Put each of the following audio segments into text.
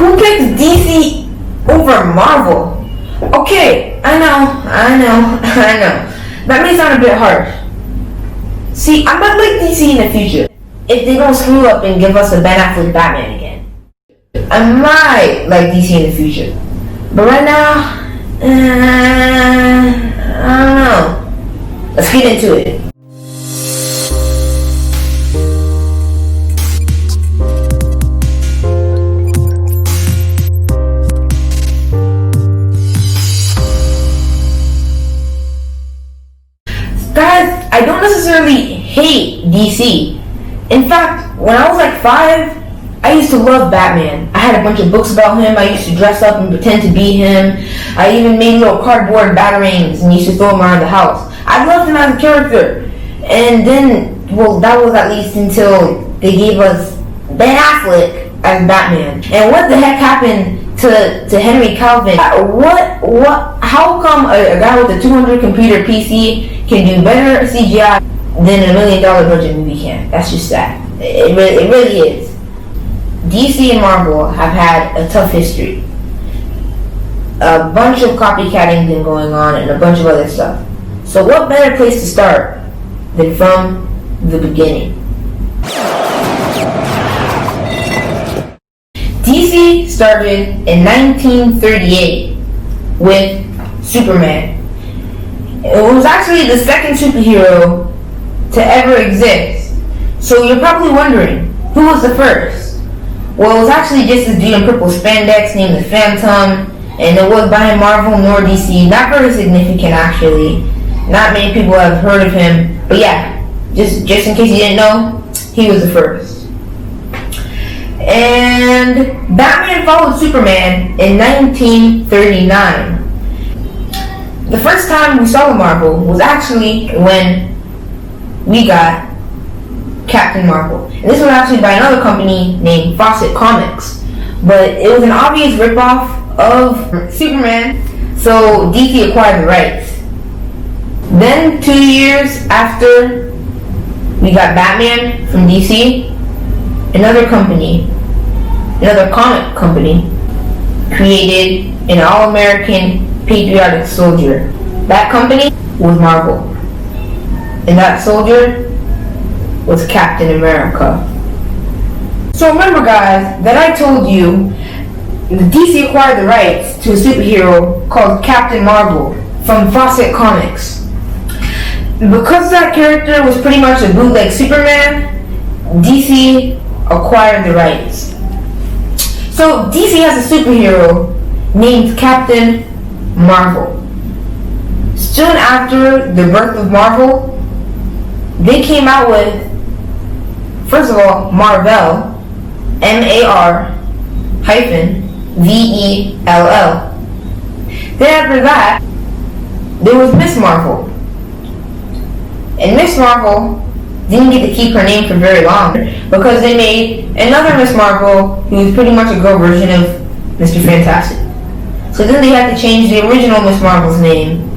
Who picks DC over Marvel? Okay, I know. That may sound a bit harsh. See, I might like DC in the future if they don't screw up and give us a Ben Affleck Batman again. I might like DC in the future, but right now, I don't know. Let's get into it. Guys, I don't necessarily hate DC. In fact, when I was like 5, I used to love Batman. I had a bunch of books about him. I used to dress up and pretend to be him. I even made little cardboard batarangs and used to throw them around the house. I loved him as a character. And then, well, that was at least until they gave us Ben Affleck as Batman. And what the heck happened to Henry Cavill? How come a guy with a 200 computer PC can do better CGI than a $1 million budget movie can? That's just sad. It really is. DC and Marvel have had a tough history. A bunch of copycatting been going on and a bunch of other stuff. So what better place to start than from the beginning? DC started in 1938 with Superman. It was actually the second superhero to ever exist. So you're probably wondering, who was the first? Well, it was actually just this dude in purple spandex named the Phantom, and it was by Marvel nor DC. Not very significant, actually. Not many people have heard of him, but yeah, just in case you didn't know, he was the first. And Batman followed Superman in 1939. The first time we saw the Marvel was actually when we got Captain Marvel. And this was actually by another company named Fawcett Comics. But it was an obvious ripoff of Superman, so DC acquired the rights. Then 2 years after we got Batman from DC, another comic company, created an all-American patriotic soldier. That company was Marvel. And that soldier was Captain America. So remember, guys, that I told you DC acquired the rights to a superhero called Captain Marvel from Fawcett Comics. Because that character was pretty much a bootleg Superman, DC acquired the rights. So DC has a superhero named Captain Marvel. Soon after the birth of Marvel, they came out with, first of all, Marvel, MAR-VELL. Then after that, there was Miss Marvel. And Miss Marvel didn't get to keep her name for very long because they made another Miss Marvel who was pretty much a girl version of Mr. Fantastic. So then they had to change the original Miss Marvel's name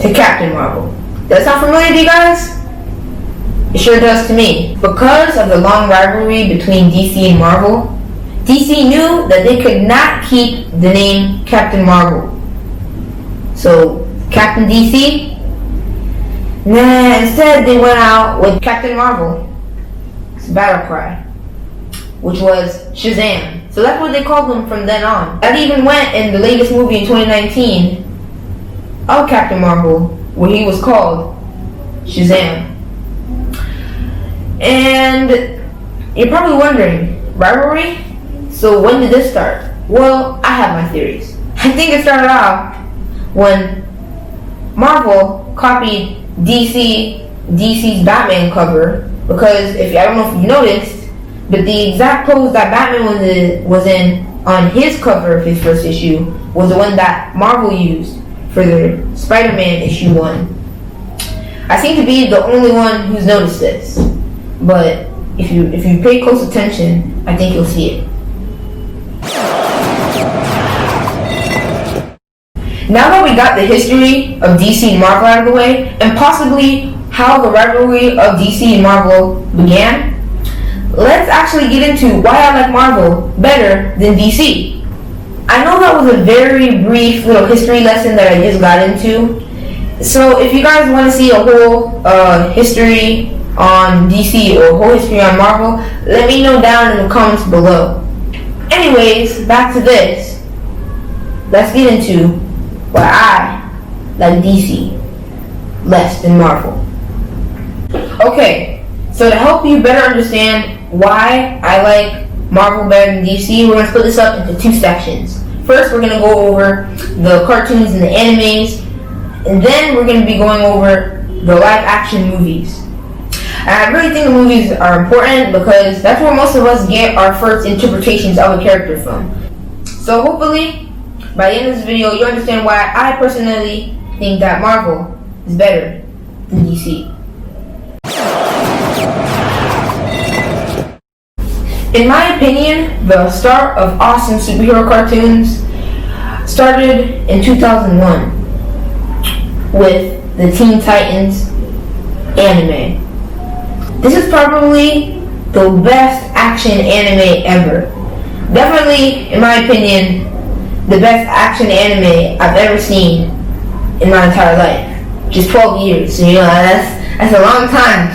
to Captain Marvel. Does that sound familiar to you guys? It sure does to me. Because of the long rivalry between DC and Marvel, DC knew that they could not keep the name Captain Marvel. So, Captain DC? Nah, instead they went out with Captain Marvel. It's battle cry, which was Shazam. So that's what they called him from then on. That even went in the latest movie in 2019 of Captain Marvel, where he was called Shazam. And you're probably wondering, rivalry? So when did this start? Well, I have my theories. I think it started off when Marvel copied DC's Batman cover, because I don't know if you noticed, but the exact pose that Batman was in on his cover of his first issue was the one that Marvel used for their Spider-Man issue 1. I seem to be the only one who's noticed this, but if you pay close attention, I think you'll see it. Now that we got the history of DC and Marvel out of the way, and possibly how the rivalry of DC and Marvel began, let's actually get into why I like Marvel better than DC. I know that was a very brief little history lesson that I just got into. So if you guys want to see a whole history on DC or a whole history on Marvel, let me know down in the comments below. Anyways, back to this. Let's get into why I like DC less than Marvel. Okay, so to help you better understand why I like Marvel better than DC, we're going to split this up into two sections. First, we're going to go over the cartoons and the animes, and then we're going to be going over the live action movies. And I really think the movies are important because that's where most of us get our first interpretations of a character from. So hopefully, by the end of this video, you understand why I personally think that Marvel is better than DC. In my opinion, the start of awesome superhero cartoons started in 2001 with the Teen Titans anime. This is probably the best action anime ever. Definitely, in my opinion, the best action anime I've ever seen in my entire life. Just 12 years, so that's a long time.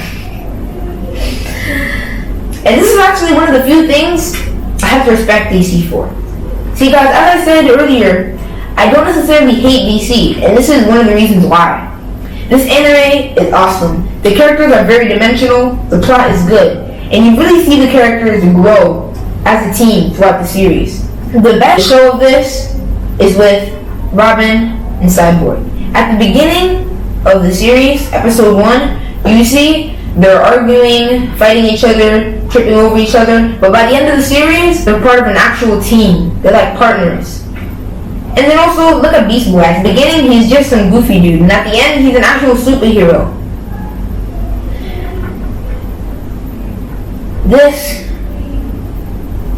And this is actually one of the few things I have to respect DC for. See guys, as I said earlier, I don't necessarily hate DC, and this is one of the reasons why. This anime is awesome. The characters are very dimensional, the plot is good, and you really see the characters grow as a team throughout the series. The best show of this is with Robin and Cyborg. At the beginning of the series, episode 1, you see they're arguing, fighting each other, tripping over each other, but by the end of the series, they're part of an actual team. They're like partners. And then also, look at Beast Boy. At the beginning, he's just some goofy dude, and at the end, he's an actual superhero. This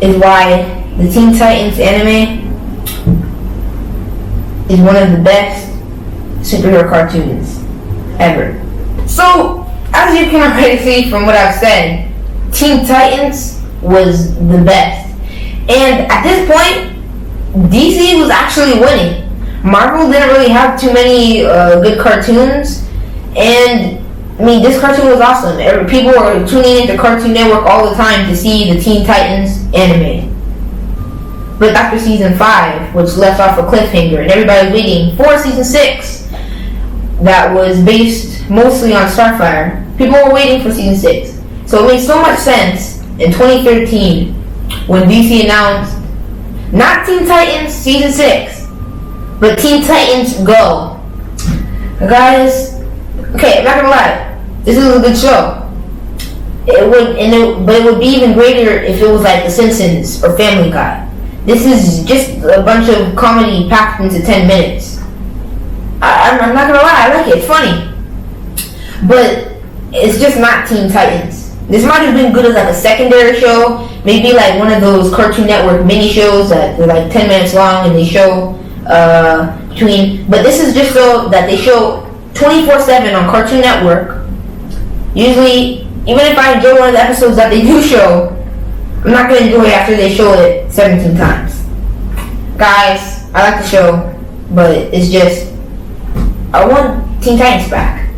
is why the Teen Titans anime is one of the best superhero cartoons ever. So, as you can already see from what I've said, Teen Titans was the best. And at this point, DC was actually winning. Marvel didn't really have too many good cartoons, and I mean, this cartoon was awesome. People were tuning into Cartoon Network all the time to see the Teen Titans anime. But after season 5, which left off a cliffhanger, and everybody was waiting for season 6, that was based mostly on Starfire. People were waiting for season 6. So it made so much sense in 2013 when DC announced not Teen Titans season 6, but Teen Titans Go. Guys, okay, I'm not gonna lie, this is a good show. But it would be even greater if it was like The Simpsons or Family Guy. This is just a bunch of comedy packed into 10 minutes. I'm not gonna lie, I like it, it's funny. But it's just not Teen Titans. This might have been good as like a secondary show, maybe like one of those Cartoon Network mini shows that they're like 10 minutes long and they show between, but this is just so that they show 24/7 on Cartoon Network. Usually, even if I enjoy one of the episodes that they do show, I'm not going to enjoy it after they show it 17 times. Guys, I like the show, but it's just, I want Teen Titans back.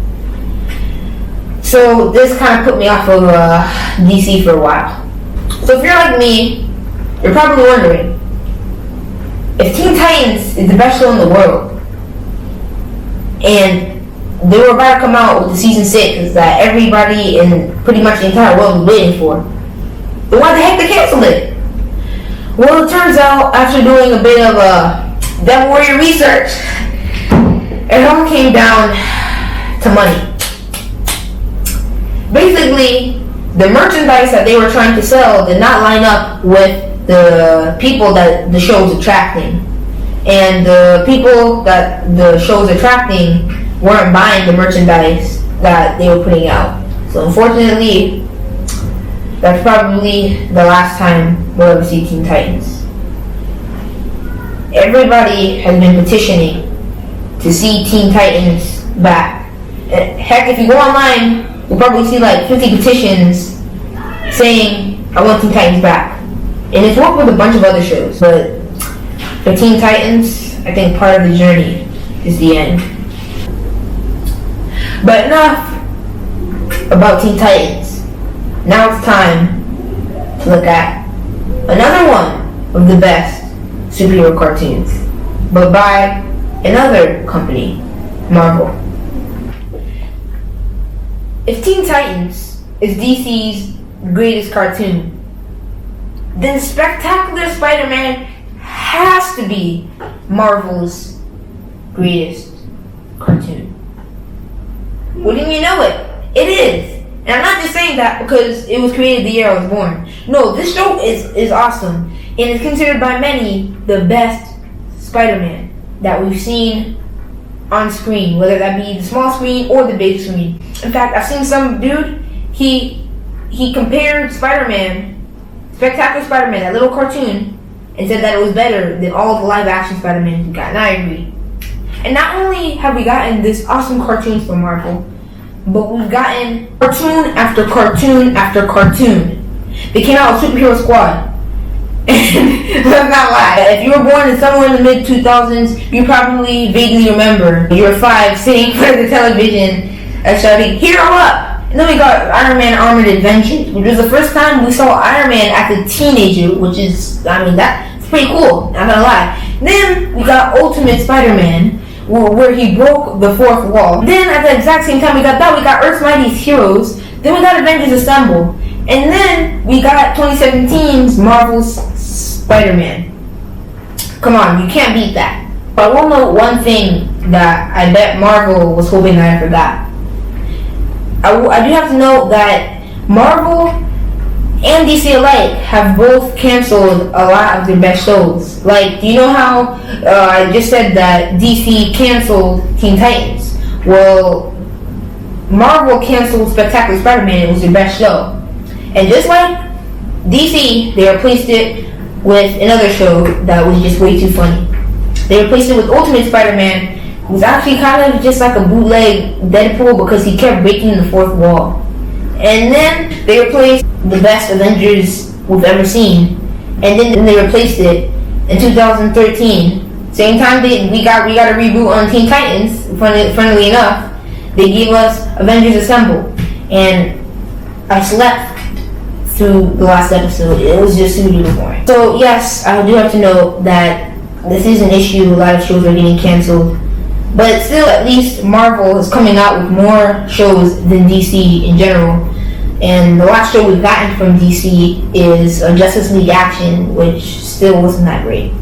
So this kind of put me off of DC for a while. So if you're like me, you're probably wondering, if Teen Titans is the best show in the world, and they were about to come out with the season 6 that everybody in pretty much the entire world was waiting for, then why the heck they canceled it? Well, it turns out, after doing a bit of Devil Warrior research, it all came down to money. Basically, the merchandise that they were trying to sell did not line up with the people that the show was attracting. And the people that the show was attracting weren't buying the merchandise that they were putting out. So unfortunately, that's probably the last time we'll ever see Teen Titans. Everybody has been petitioning to see Teen Titans back. Heck, if you go online, you'll probably see like 50 petitions saying, I want Teen Titans back. And it's worked with a bunch of other shows, but for Teen Titans, I think part of the journey is the end. But enough about Teen Titans. Now it's time to look at another one of the best superhero cartoons, but by another company, Marvel. If Teen Titans is DC's greatest cartoon, then Spectacular Spider-Man has to be Marvel's greatest cartoon. Wouldn't you know it? It is. And I'm not just saying that because it was created the year I was born. No, this show is awesome. And it's considered by many the best Spider-Man that we've seen on screen, whether that be the small screen or the big screen. In fact, I've seen some dude, he compared Spider-Man, Spectacular Spider-Man, that little cartoon, and said that it was better than all the live-action Spider-Man we got, and I agree. And not only have we gotten this awesome cartoons from Marvel, but we've gotten cartoon after cartoon after cartoon. They came out with Superhero Squad. And let's not lie, if you were born in somewhere in the mid-2000s, you probably vaguely remember you were 5 sitting in front of the television and shouting, "Hero up!" And then we got Iron Man Armored Adventures, which was the first time we saw Iron Man as a teenager, which is, that's pretty cool, not gonna lie. Then we got Ultimate Spider-Man, where he broke the fourth wall. Then at the exact same time we got Earth's Mightiest Heroes. Then we got Avengers Assemble. And then we got 2017's Marvel's Spider-Man. Come on, you can't beat that. But I will note one thing that I bet Marvel was hoping that I forgot. I do have to note that Marvel and DC alike have both canceled a lot of their best shows. Like, do you know how I just said that DC canceled Teen Titans? Well, Marvel canceled Spectacular Spider-Man. It was their best show. And just like DC, they replaced it with another show that was just way too funny. They replaced it with Ultimate Spider-Man, who was actually kind of just like a bootleg Deadpool because he kept breaking the fourth wall. And then they replaced the best Avengers we've ever seen. And then they replaced it in 2013. Same time we got a reboot on Teen Titans, funnily enough. They gave us Avengers Assemble. And I slept through the last episode. It was just super duper boring. So yes, I do have to note that this is an issue. A lot of shows are getting canceled. But still, at least Marvel is coming out with more shows than DC in general. And the last show we've gotten from DC is Justice League Action, which still wasn't that great.